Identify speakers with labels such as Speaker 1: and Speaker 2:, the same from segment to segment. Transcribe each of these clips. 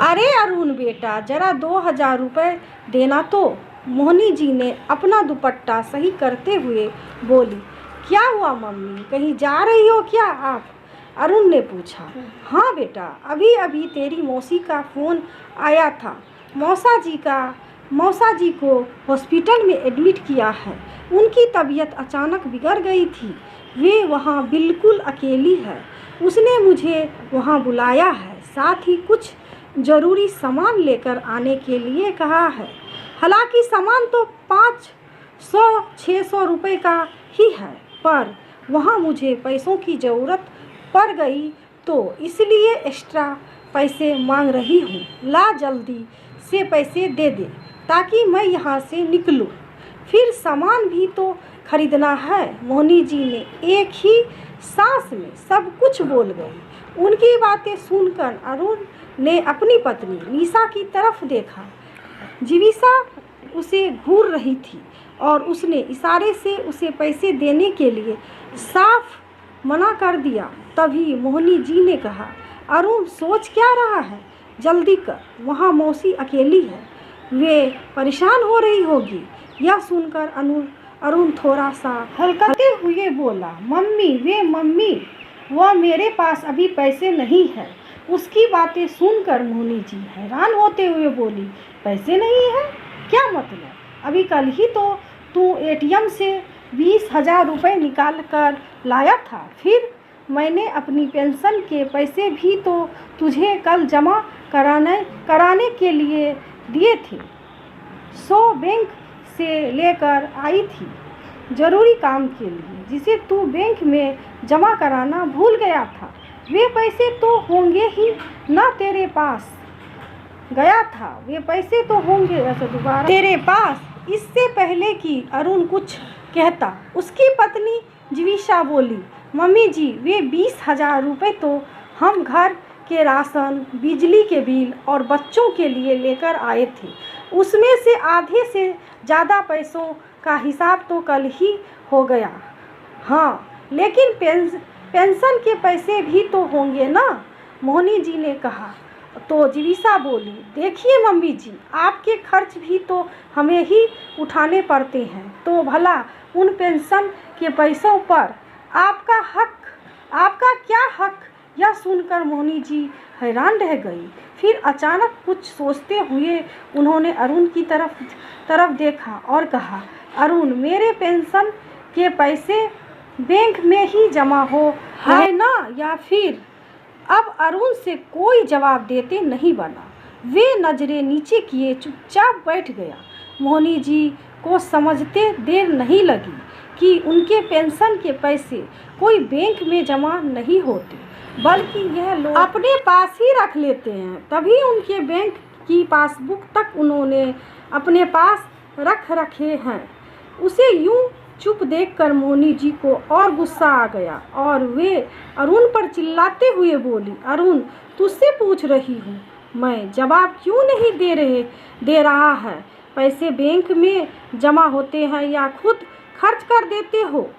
Speaker 1: अरे अरुण बेटा, जरा 2,000 रुपये देना तो। मोहिनी जी ने अपना दुपट्टा सही करते हुए बोली। क्या हुआ मम्मी, कहीं जा रही हो क्या आप? अरुण ने पूछा। हाँ बेटा, अभी अभी तेरी मौसी का फ़ोन आया था। मौसा जी को हॉस्पिटल में एडमिट किया है। उनकी तबीयत अचानक बिगड़ गई थी। वे वहाँ बिल्कुल अकेली है। उसने मुझे वहाँ बुलाया है, साथ ही कुछ ज़रूरी सामान लेकर आने के लिए कहा है। हालांकि सामान तो 500-600 रुपये का ही है, पर वहाँ मुझे पैसों की ज़रूरत पड़ गई तो इसलिए एक्स्ट्रा पैसे मांग रही हूँ। ला जल्दी से पैसे दे दे ताकि मैं यहाँ से निकलूँ। फिर सामान भी तो खरीदना है। मोहिनी जी ने एक ही सांस में सब कुछ बोल गई। उनकी बातें सुनकर अरुण ने अपनी पत्नी निशा की तरफ देखा। जीविसा उसे घूर रही थी और उसने इशारे से उसे पैसे देने के लिए साफ मना कर दिया। तभी मोहिनी जी ने कहा, अरुण सोच क्या रहा है, जल्दी कर, वहाँ मौसी अकेली है, वे परेशान हो रही होगी। यह सुनकर अरुण थोड़ा सा हल्काते हुए बोला, मम्मी, वह मेरे पास अभी पैसे नहीं है। उसकी बातें सुनकर मोहिनी जी हैरान होते हुए बोली, पैसे नहीं है? क्या मतलब? अभी कल ही तो तू एटीएम से 20,000 रुपये निकाल कर लाया था। फिर मैंने अपनी पेंशन के पैसे भी तो तुझे कल जमा कराने के लिए दिए थे। 100 बैंक से लेकर आई थी ज़रूरी काम के लिए, जिसे तू बैंक में जमा कराना भूल गया था। वे पैसे तो होंगे ही ना तेरे पास। गया था, वे पैसे तो होंगे दोबारा तेरे पास। इससे पहले कि अरुण कुछ कहता, उसकी पत्नी जीविसा बोली, मम्मी जी, वे 20,000 रुपये तो हम घर के राशन, बिजली के बिल और बच्चों के लिए लेकर आए थे। उसमें से आधे से ज़्यादा पैसों का हिसाब तो कल ही हो गया। हाँ, लेकिन पेंशन के पैसे भी तो होंगे ना, मोहिनी जी ने कहा। तो जीविसा बोली, देखिए मम्मी जी, आपके खर्च भी तो हमें ही उठाने पड़ते हैं, तो भला उन पेंशन के पैसों पर आपका क्या हक? यह सुनकर मोहिनी जी हैरान रह गई। फिर अचानक कुछ सोचते हुए उन्होंने अरुण की तरफ देखा और कहा, अरुण, मेरे पेंशन के पैसे बैंक में ही जमा हो है ना, या फिर? अब अरुण से कोई जवाब देते नहीं बना। वे नजरें नीचे किए चुपचाप बैठ गया। मोहिनी जी को समझते देर नहीं लगी कि उनके पेंशन के पैसे कोई बैंक में जमा नहीं होते, बल्कि यह लोग अपने पास ही रख लेते हैं। तभी उनके बैंक की पासबुक तक उन्होंने अपने पास रख रखे हैं। उसे यूं चुप देखकर मोहिनी जी को और गुस्सा आ गया और वे अरुण पर चिल्लाते हुए बोली, अरुण, तुझसे पूछ रही हूँ मैं, जवाब क्यों नहीं दे रहा है? पैसे बैंक में जमा होते हैं या खुद खर्च कर देते हो?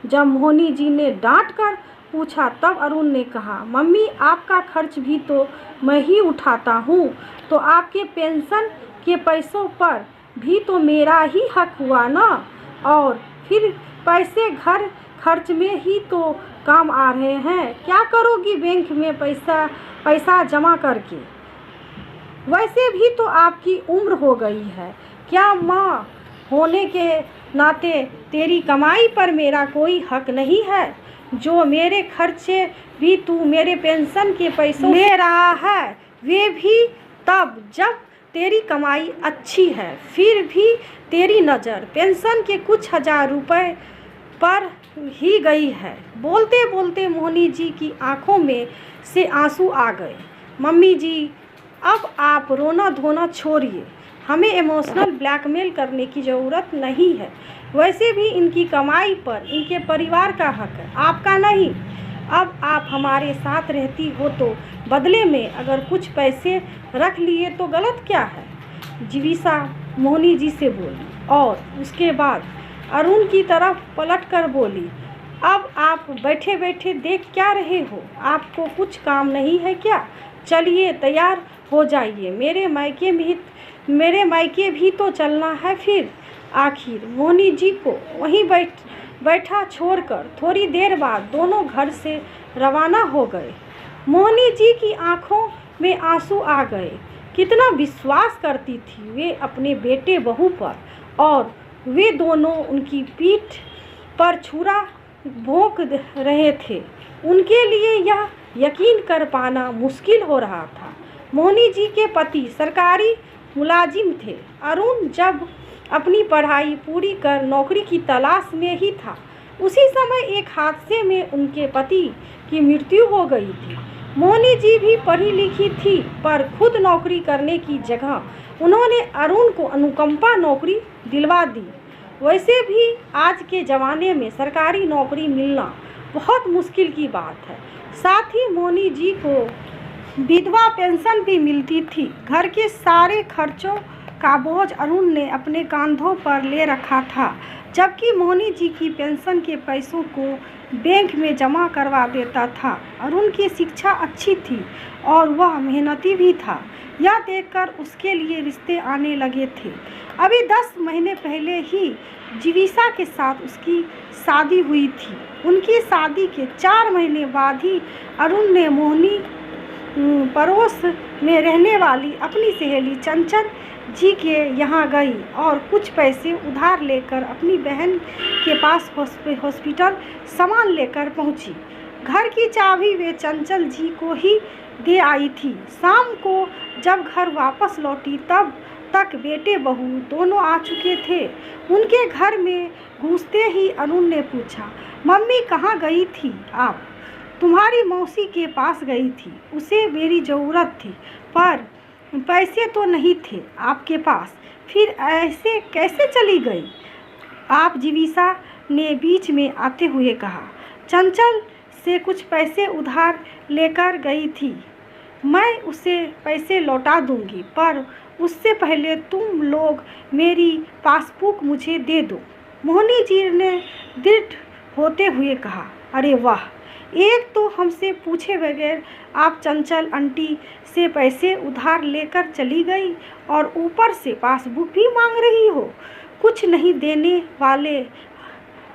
Speaker 1: जब मोहिनी जी ने डांट कर पूछा तब अरुण ने कहा, मम्मी, आपका खर्च भी तो मैं ही उठाता हूँ, तो आपके पेंशन के पैसों पर भी तो मेरा ही हक हुआ ना। और फिर पैसे घर खर्च में ही तो काम आ रहे हैं। क्या करोगी बैंक में पैसा जमा करके? वैसे भी तो आपकी उम्र हो गई है। क्या माँ होने के नाते तेरी कमाई पर मेरा कोई हक नहीं है? जो मेरे खर्चे भी तू मेरे पेंशन के पैसों ले रहा है, वे भी तब जब तेरी कमाई अच्छी है। फिर भी तेरी नज़र पेंशन के कुछ 1,000 रुपये पर ही गई है। बोलते बोलते मोहिनी जी की आंखों में से आंसू आ गए। मम्मी जी, अब आप रोना धोना छोड़िए। हमें इमोशनल ब्लैकमेल करने की ज़रूरत नहीं है। वैसे भी इनकी कमाई पर इनके परिवार का हक है, आपका नहीं। अब आप हमारे साथ रहती हो तो बदले में अगर कुछ पैसे रख लिए तो गलत क्या है? जीविसा मोहिनी जी से बोली और उसके बाद अरुण की तरफ पलट कर बोली, अब आप बैठे बैठे देख क्या रहे हो? आपको कुछ काम नहीं है क्या? चलिए तैयार हो जाइए, मेरे मायके भी तो चलना है फिर। आखिर मोहनी जी को वहीं बैठा छोड़कर थोड़ी देर बाद दोनों घर से रवाना हो गए। मोहनी जी की आंखों में आंसू आ गए। कितना विश्वास करती थी वे अपने बेटे बहू पर, और वे दोनों उनकी पीठ पर छुरा भोंक रहे थे। उनके लिए यह यकीन कर पाना मुश्किल हो रहा था। मोहनी जी के पति सरकारी मुलाजिम थे। अरुण जब अपनी पढ़ाई पूरी कर नौकरी की तलाश में ही था, उसी समय एक हादसे में उनके पति की मृत्यु हो गई थी। मोहनी जी भी पढ़ी लिखी थी, पर खुद नौकरी करने की जगह उन्होंने अरुण को अनुकंपा नौकरी दिलवा दी। वैसे भी आज के ज़माने में सरकारी नौकरी मिलना बहुत मुश्किल की बात है। साथ ही मोहनी जी को विधवा पेंशन भी मिलती थी। घर के सारे खर्चों का बोझ अरुण ने अपने कंधों पर ले रखा था, जबकि मोहनी जी की पेंशन के पैसों को बैंक में जमा करवा देता था। अरुण की शिक्षा अच्छी थी और वह मेहनती भी था। यह देखकर उसके लिए रिश्ते आने लगे थे। अभी 10 महीने पहले ही जीविसा के साथ उसकी शादी हुई थी। उनकी शादी के 4 महीने बाद ही अरुण ने मोहनी पड़ोस में रहने वाली अपनी सहेली चंचल जी के यहाँ गई और कुछ पैसे उधार लेकर अपनी बहन के पास हॉस्पिटल सामान लेकर पहुँची। घर की चाबी वे चंचल जी को ही दे आई थी। शाम को जब घर वापस लौटी तब तक बेटे बहू दोनों आ चुके थे। उनके घर में घुसते ही अरुण ने पूछा, मम्मी कहाँ गई थी आप? तुम्हारी मौसी के पास गई थी, उसे मेरी ज़रूरत थी, पर पैसे तो नहीं थे आपके पास, फिर ऐसे कैसे चली गई आप? जीविसा ने बीच में आते हुए कहा। चंचल से कुछ पैसे उधार लेकर गई थी, मैं उसे पैसे लौटा दूंगी, पर उससे पहले तुम लोग मेरी पासबुक मुझे दे दो। मोहनी जी ने दृढ़ होते हुए कहा। अरे वाह, एक तो हमसे पूछे बगैर आप चंचल आंटी से पैसे उधार लेकर चली गई और ऊपर से पासबुक भी मांग रही हो। कुछ नहीं देने वाले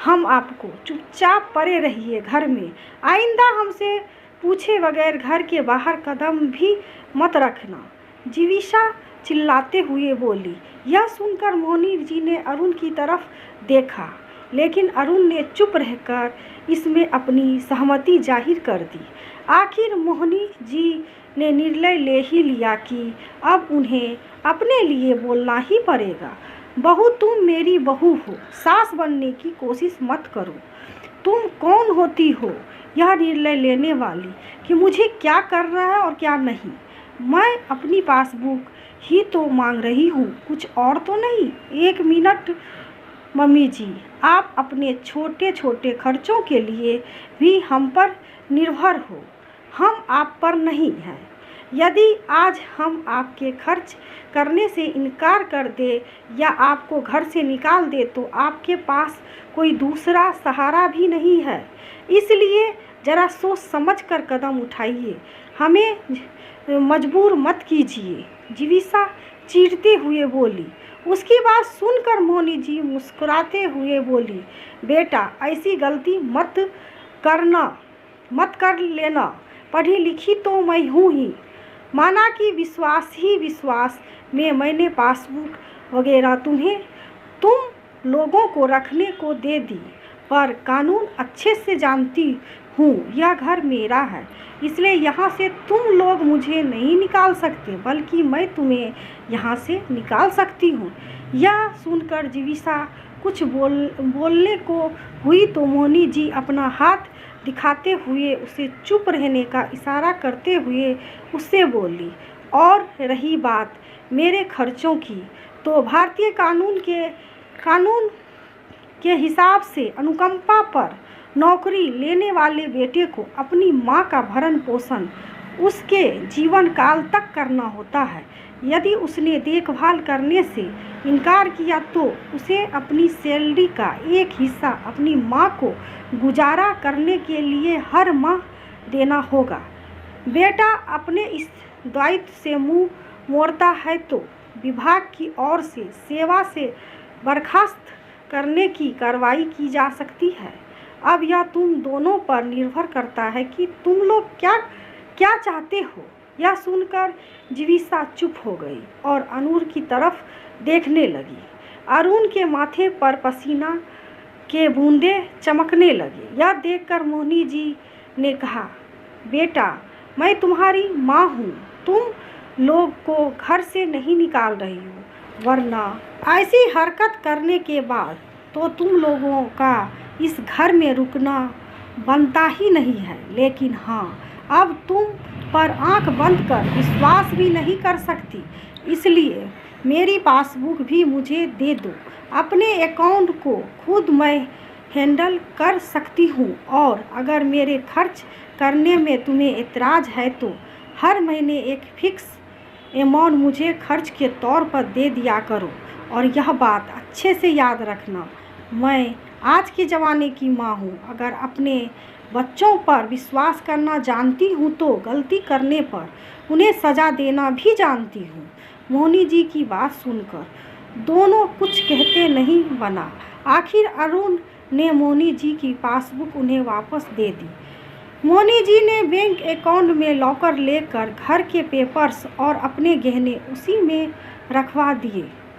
Speaker 1: हम आपको, चुपचाप पड़े रहिए घर में। आइंदा हमसे पूछे बगैर घर के बाहर कदम भी मत रखना, जीविसा चिल्लाते हुए बोली। यह सुनकर मोहनी जी ने अरुण की तरफ देखा, लेकिन अरुण ने चुप रहकर इसमें अपनी सहमति जाहिर कर दी। आखिर मोहनी जी ने निर्णय ले ही लिया कि अब उन्हें अपने लिए बोलना ही पड़ेगा। बहू, तुम मेरी बहू हो, सास बनने की कोशिश मत करो। तुम कौन होती हो यह निर्णय लेने वाली कि मुझे क्या करना है और क्या नहीं? मैं अपनी पासबुक ही तो मांग रही हूँ, कुछ और तो नहीं। 1 मिनट मम्मी जी, आप अपने छोटे छोटे खर्चों के लिए भी हम पर निर्भर हो, हम आप पर नहीं हैं। यदि आज हम आपके खर्च करने से इनकार कर दे या आपको घर से निकाल दे तो आपके पास कोई दूसरा सहारा भी नहीं है। इसलिए ज़रा सोच समझ कर कदम उठाइए, हमें मजबूर मत कीजिए, जीविसा चीरते हुए बोली। उसकी बात सुनकर मोहनी जी मुस्कुराते हुए बोली, बेटा ऐसी गलती मत कर लेना, पढ़ी लिखी तो मैं हूँ ही। माना कि विश्वास ही विश्वास में मैंने पासबुक वगैरह तुम लोगों को रखने को दे दी, पर कानून अच्छे से जानती हूँ, यह घर मेरा है, इसलिए यहाँ से तुम लोग मुझे नहीं निकाल सकते, बल्कि मैं तुम्हें यहाँ से निकाल सकती हूँ। यह सुनकर जीविसा कुछ बोलने को हुई तो मोहनी जी अपना हाथ दिखाते हुए उसे चुप रहने का इशारा करते हुए उससे बोली, और रही बात मेरे खर्चों की, तो भारतीय कानून के हिसाब से अनुकंपा पर नौकरी लेने वाले बेटे को अपनी मां का भरण पोषण उसके जीवन काल तक करना होता है। यदि उसने देखभाल करने से इनकार किया तो उसे अपनी सैलरी का एक हिस्सा अपनी मां को गुजारा करने के लिए हर माह देना होगा। बेटा अपने इस दायित्व से मुंह मोड़ता है तो विभाग की ओर से सेवा से बर्खास्त करने की कार्रवाई की जा सकती है। अब यह तुम दोनों पर निर्भर करता है कि तुम लोग क्या क्या चाहते हो। यह सुनकर जीविशा चुप हो गई और अनूर की तरफ देखने लगी। अरुण के माथे पर पसीना के बूंदे चमकने लगे। यह देखकर मोहिनी जी ने कहा, बेटा मैं तुम्हारी माँ हूँ, तुम लोग को घर से नहीं निकाल रही हो, वरना ऐसी हरकत करने के बाद तो तुम लोगों का इस घर में रुकना बनता ही नहीं है। लेकिन हाँ, अब तुम पर आंख बंद कर विश्वास भी नहीं कर सकती, इसलिए मेरी पासबुक भी मुझे दे दो। अपने अकाउंट को खुद मैं हैंडल कर सकती हूँ और अगर मेरे खर्च करने में तुम्हें एतराज़ है तो हर महीने एक फिक्स अमाउंट मुझे खर्च के तौर पर दे दिया करो। और यह बात अच्छे से याद रखना, मैं आज के ज़माने की माँ हूँ। अगर अपने बच्चों पर विश्वास करना जानती हूँ तो गलती करने पर उन्हें सज़ा देना भी जानती हूँ। मोहिनी जी की बात सुनकर दोनों कुछ कहते नहीं बना। आखिर अरुण ने मोहिनी जी की पासबुक उन्हें वापस दे दी। मोहिनी जी ने बैंक अकाउंट में लॉकर लेकर घर के पेपर्स और अपने गहने उसी में रखवा दिए।